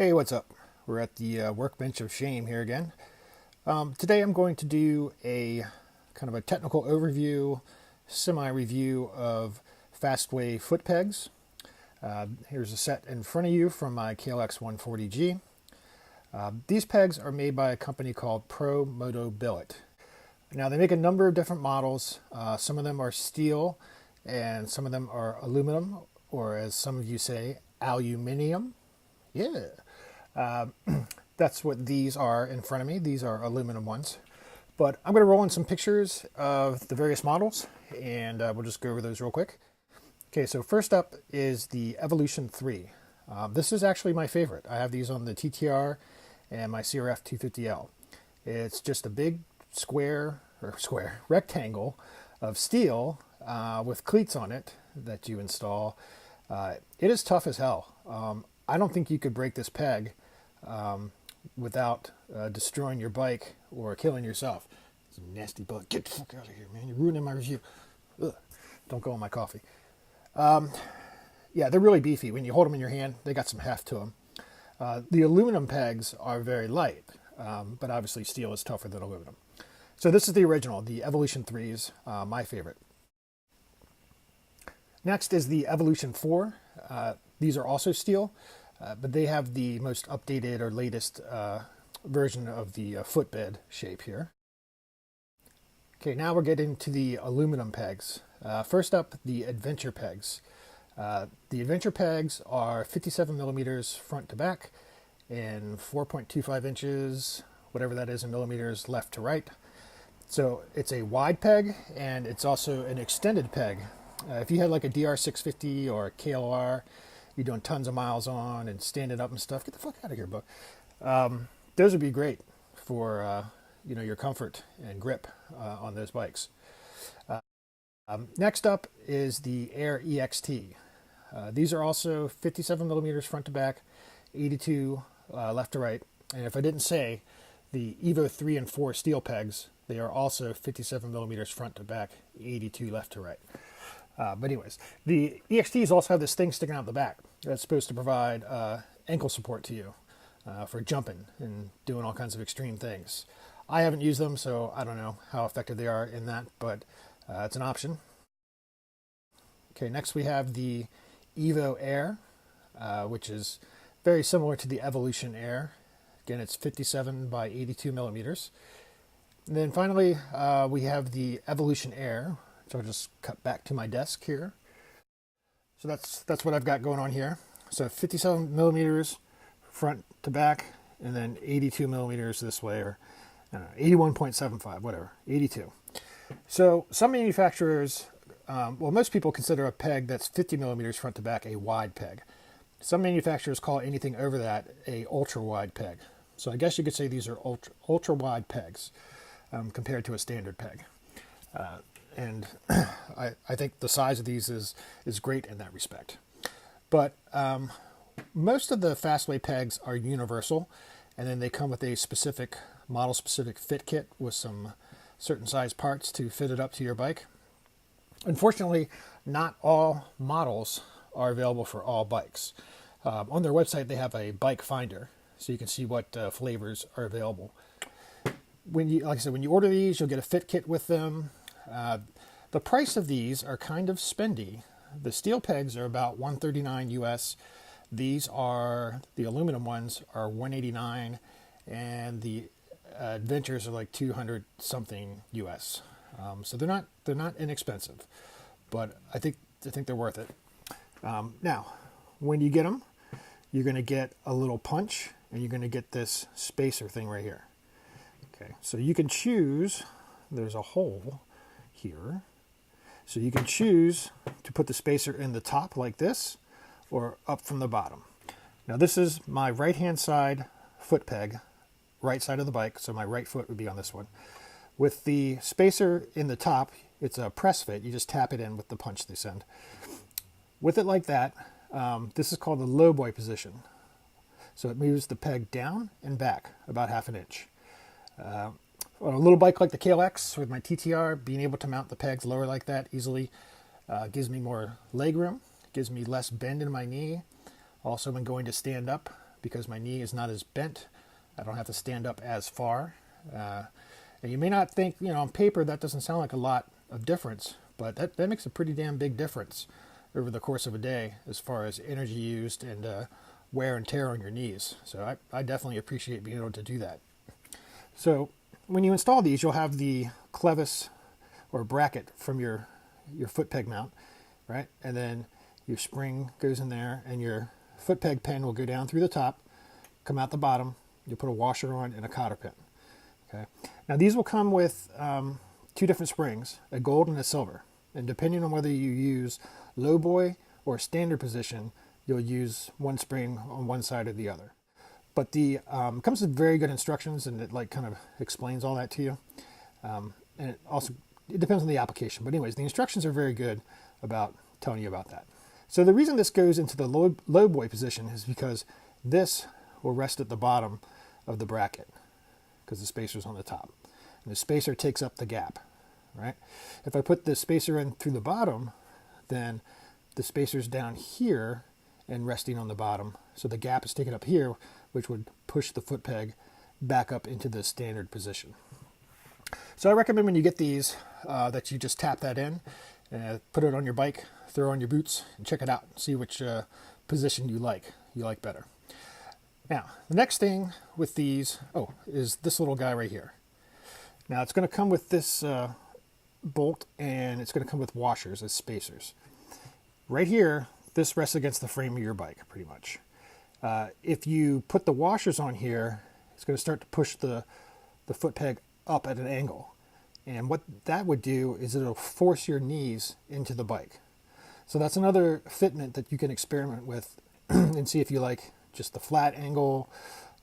Hey, what's up? We're at the workbench of shame here again. Today I'm going to do a kind of a technical overview, semi-review of Fastway footpegs. Here's a set in front of you from my KLX 140G. These pegs are made by a company called Pro Moto Billet. Now they make a number of different models. Some of them are steel and some of them are aluminum, or as some of you say, aluminium. Yeah. That's what these are in front of me. These are aluminum ones. But I'm going to roll in some pictures of the various models, and we'll just go over those real quick. Okay, so first up is the Evolution 3. This is actually my favorite. I have these on the TTR and my CRF 250L. It's just a big rectangle of steel with cleats on it that you install. It is tough as hell. I don't think you could break this peg without destroying your bike or killing yourself. It's a nasty bug. Get the fuck out of here, man. You're ruining my review. Ugh. Don't go on my coffee. Yeah, they're really beefy. When you hold them in your hand, they got some heft to them. The aluminum pegs are very light, but obviously steel is tougher than aluminum. So this is the original, the Evolution 3s, my favorite. Next is the Evolution 4. These are also steel. But they have the most updated or latest version of the footbed shape here. Okay, now we're getting to the aluminum pegs. First up, the Adventure pegs. The Adventure pegs are 57 millimeters front to back and 4.25 inches, whatever that is in millimeters, left to right. So it's a wide peg and it's also an extended peg. If you had like a DR650 or a KLR, you're doing tons of miles on and standing up and stuff, get the fuck out of here, bud. Those would be great for your comfort and grip on those bikes. Next up is the Air EXT. These are also 57 millimeters front to back, 82 left to right. And if I didn't say, the Evo 3 and 4 steel pegs, they are also 57 millimeters front to back, 82 left to right. But anyways, the EXTs also have this thing sticking out the back that's supposed to provide ankle support to you for jumping and doing all kinds of extreme things. I haven't used them, so I don't know how effective they are in that, but it's an option. Okay, next we have the Evo Air, which is very similar to the Evolution Air. Again, it's 57 by 82 millimeters. And then finally, we have the Evolution Air. So I'll just cut back to my desk here. So that's what I've got going on here. So 57 millimeters front to back, and then 82 millimeters this way, or I don't know, 81.75, whatever, 82. So some manufacturers, most people consider a peg that's 50 millimeters front to back a wide peg. Some manufacturers call anything over that a ultra wide peg. So I guess you could say these are ultra wide pegs compared to a standard peg. And I think the size of these is great in that respect. But most of the Fastway pegs are universal, and then they come with a specific model-specific fit kit with some certain size parts to fit it up to your bike. Unfortunately, not all models are available for all bikes. On their website, they have a bike finder, so you can see what flavors are available. Like I said, when you order these, you'll get a fit kit with them. The price of these are kind of spendy. The steel pegs are about $139 US. These are, the aluminum ones are $189, and the Adventures are like 200 something US. So they're not inexpensive, but I think they're worth it. Now, when you get them, you're going to get a little punch, and you're going to get this spacer thing right here. Okay, so you can choose. There's a hole here. So you can choose to put the spacer in the top like this or up from the bottom. Now this is my right hand side foot peg, right side of the bike, so my right foot would be on this one. With the spacer in the top, it's a press fit. You just tap it in with the punch they send. With it like that, this is called the low boy position. So it moves the peg down and back about half an inch. On a little bike like the KLX with my TTR, being able to mount the pegs lower like that easily gives me more leg room, gives me less bend in my knee. Also, when going to stand up, because my knee is not as bent. I don't have to stand up as far. And you may not think, on paper that doesn't sound like a lot of difference, but that makes a pretty damn big difference over the course of a day as far as energy used and wear and tear on your knees. So I definitely appreciate being able to do that. So when you install these, you'll have the clevis or bracket from your foot peg mount, right? And then your spring goes in there, and your foot peg pin will go down through the top, come out the bottom. You'll put a washer on and a cotter pin. Okay. Now these will come with 2 different springs, a gold and a silver. And depending on whether you use low boy or standard position, you'll use one spring on one side or the other. But the comes with very good instructions, and it kind of explains all that to you. And it depends on the application. But anyways, the instructions are very good about telling you about that. So the reason this goes into the low boy position is because this will rest at the bottom of the bracket, because the spacer's on the top. And the spacer takes up the gap, right? If I put the spacer in through the bottom, then the spacer's down here and resting on the bottom. So the gap is taken up here, which would push the foot peg back up into the standard position. So I recommend when you get these that you just tap that in, put it on your bike, throw on your boots, and check it out. See which position you like better. Now, the next thing with these, is this little guy right here. Now, it's going to come with this bolt, and it's going to come with washers as spacers. Right here, this rests against the frame of your bike, pretty much. If you put the washers on here, it's going to start to push the foot peg up at an angle. And what that would do is it'll force your knees into the bike. So that's another fitment that you can experiment with and see if you like just the flat angle.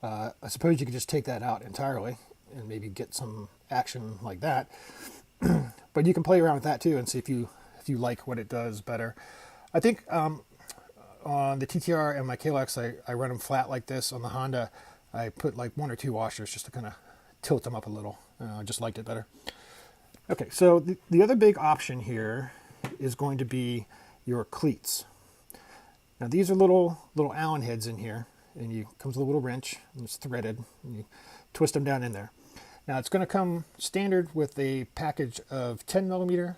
I suppose you could just take that out entirely and maybe get some action like that. But you can play around with that too and see if you like what it does better. I think on the TTR and my KLX, I run them flat like this. On the Honda, I put like 1 or 2 washers just to kind of tilt them up a little. I just liked it better. Okay, so the other big option here is going to be your cleats. Now these are little Allen heads in here, and comes with a little wrench, and it's threaded, and you twist them down in there. Now it's going to come standard with a package of 10 millimeter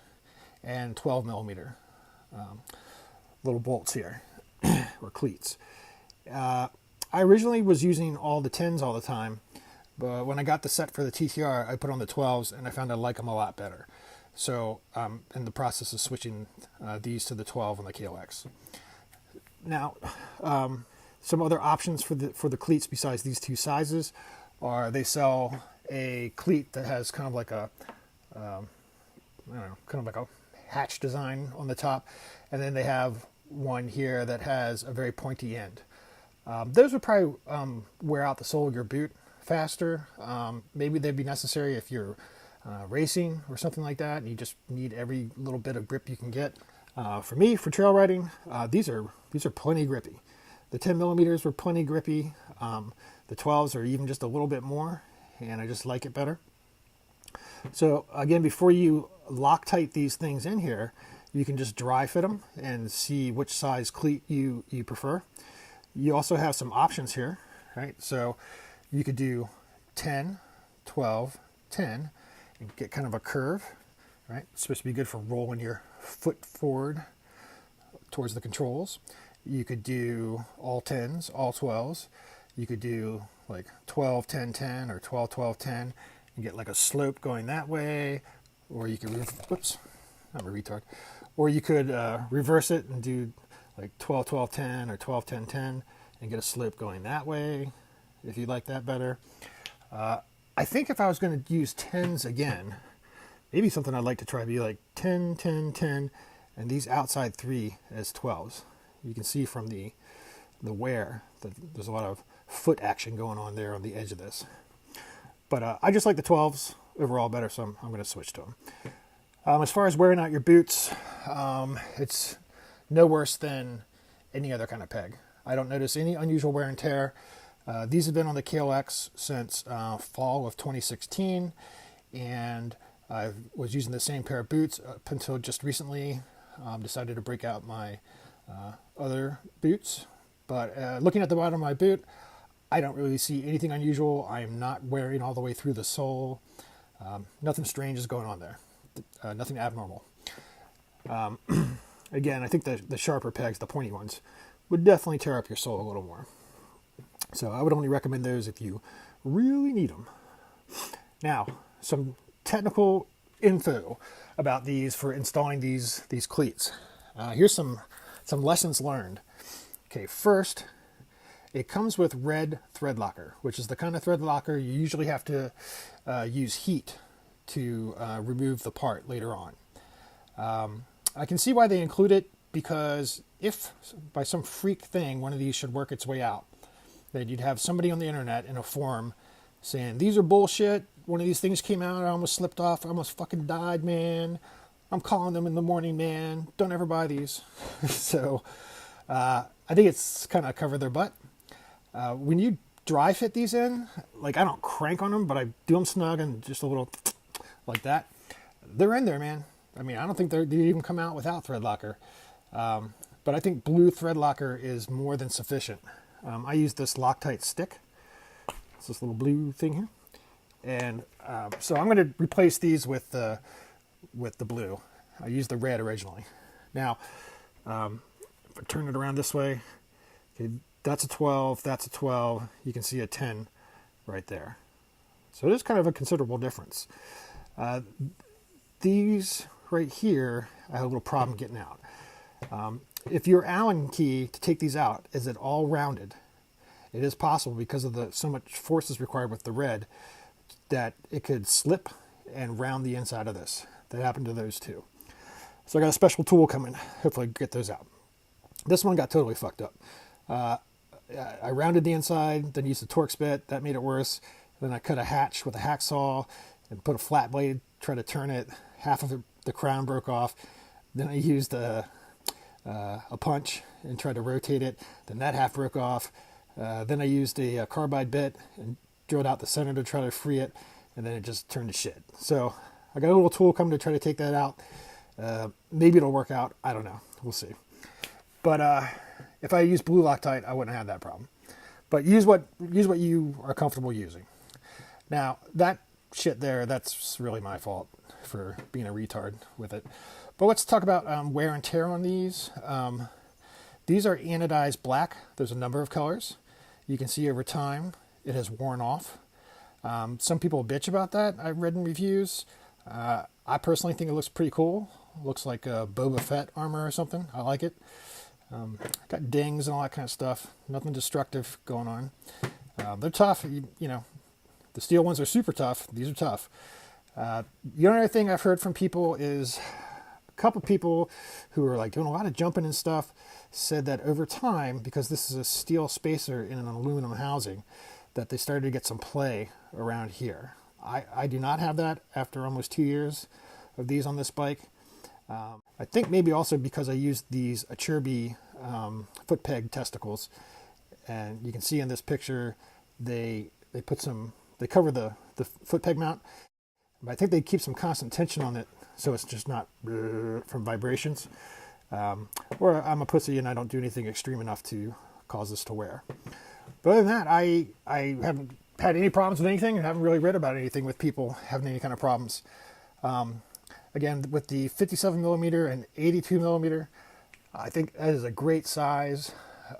and 12 millimeter little bolts here, or cleats. I originally was using all the 10s all the time, but when I got the set for the TTR, I put on the 12s, and I found I like them a lot better. So I'm in the process of switching these to the 12 on the KLX. Now, some other options for the cleats besides these 2 sizes are they sell a cleat that has kind of like a hatch design on the top, and then they have one here that has a very pointy end. Those would probably wear out the sole of your boot faster. Maybe they'd be necessary if you're racing or something like that, and you just need every little bit of grip you can get. For me, for trail riding, these are plenty grippy. The 10 millimeters were plenty grippy. The 12s are even just a little bit more, and I just like it better. So again, before you Loctite these things in here, you can just dry fit them and see which size cleat you prefer. You also have some options here, right? So you could do 10, 12, 10, and get kind of a curve, right? It's supposed to be good for rolling your foot forward towards the controls. You could do all 10s, all 12s. You could do like 12, 10, 10, or 12, 12, 10, and get like a slope going that way. Or you could, whoops, I'm a retard. Or you could reverse it and do like 12, 12, 10, or 12, 10, 10, and get a slope going that way, if you like that better. I think if I was going to use 10s again, maybe something I'd like to try would be like 10, 10, 10, and these outside 3 as 12s. You can see from the wear that there's a lot of foot action going on there on the edge of this. But I just like the 12s overall better, so I'm going to switch to them. As far as wearing out your boots, it's no worse than any other kind of peg. I don't notice any unusual wear and tear. These have been on the KLX since fall of 2016, and I was using the same pair of boots up until just recently. Decided to break out my other boots. But looking at the bottom of my boot, I don't really see anything unusual. I am not wearing all the way through the sole. Nothing strange is going on there. Nothing abnormal. Again, I think the sharper pegs, the pointy ones, would definitely tear up your sole a little more. So I would only recommend those if you really need them. Now, some technical info about these for installing these cleats. Here's some lessons learned. Okay, first, it comes with red thread locker, which is the kind of thread locker you usually have to use heat to remove the part later on. I can see why they include it, because if by some freak thing one of these should work its way out, then you'd have somebody on the internet in a forum saying, these are bullshit, one of these things came out, I almost slipped off, I almost fucking died, man. I'm calling them in the morning, man. Don't ever buy these. So I think it's kind of cover their butt. When you dry fit these in, like I don't crank on them, but I do them snug and just a little like that. They're in there, man. I mean, I don't think they even come out without thread locker. But I think blue thread locker is more than sufficient. I use this Loctite stick. It's this little blue thing here. And so I'm going to replace these with the blue. I used the red originally. Now, if I turn it around this way, okay, that's a 12, that's a 12. You can see a 10 right there. So it is kind of a considerable difference. These right here, I had a little problem getting out. If your Allen key to take these out is at all rounded, it is possible because of so much force is required with the red that it could slip and round the inside of this. That happened to those two. So I got a special tool coming. Hopefully get those out. This one got totally fucked up. I rounded the inside, then used the Torx bit. That made it worse. Then I cut a hatch with a hacksaw and put a flat blade, try to turn it. Half of the crown broke off. Then I used a punch and tried to rotate it. Then that half broke off. Then I used a carbide bit and drilled out the center to try to free it. And then it just turned to shit. So I got a little tool coming to try to take that out. Maybe it'll work out. I don't know. We'll see. But if I use blue Loctite, I wouldn't have that problem. But use what you are comfortable using. Now, that shit there, that's really my fault for being a retard with it. But let's talk about wear and tear on these. These are anodized black. There's a number of colors. You can see over time it has worn off. Some people bitch about that. I've read in reviews. I personally think it looks pretty cool. It looks like a Boba Fett armor or something. I like it. Got dings and all that kind of stuff. Nothing destructive going on. They're tough. You know, the steel ones are super tough. These are tough. The only other thing I've heard from people is a couple people who are like doing a lot of jumping and stuff said that over time, because this is a steel spacer in an aluminum housing, that they started to get some play around here. I do not have that after almost 2 years of these on this bike. I think maybe also because I used these Achirby footpeg testicles, and you can see in this picture they cover the footpeg mount. But I think they keep some constant tension on it so it's just not from vibrations. Or I'm a pussy and I don't do anything extreme enough to cause this to wear. But other than that, I haven't had any problems with anything and haven't really read about anything with people having any kind of problems. Again, with the 57 millimeter and 82 millimeter, I think that is a great size.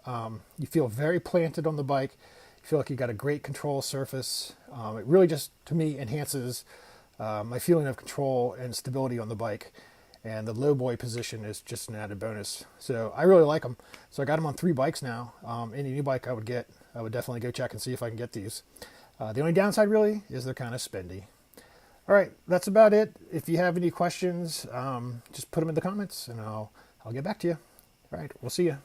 You feel very planted on the bike. You feel like you got a great control surface. It really just, to me, enhances my feeling of control and stability on the bike. And the low boy position is just an added bonus. So I really like them. So I got them on 3 bikes now. Any new bike I would get, I would definitely go check and see if I can get these. The only downside really is they're kind of spendy. All right, that's about it. If you have any questions, just put them in the comments and I'll get back to you. All right, we'll see you.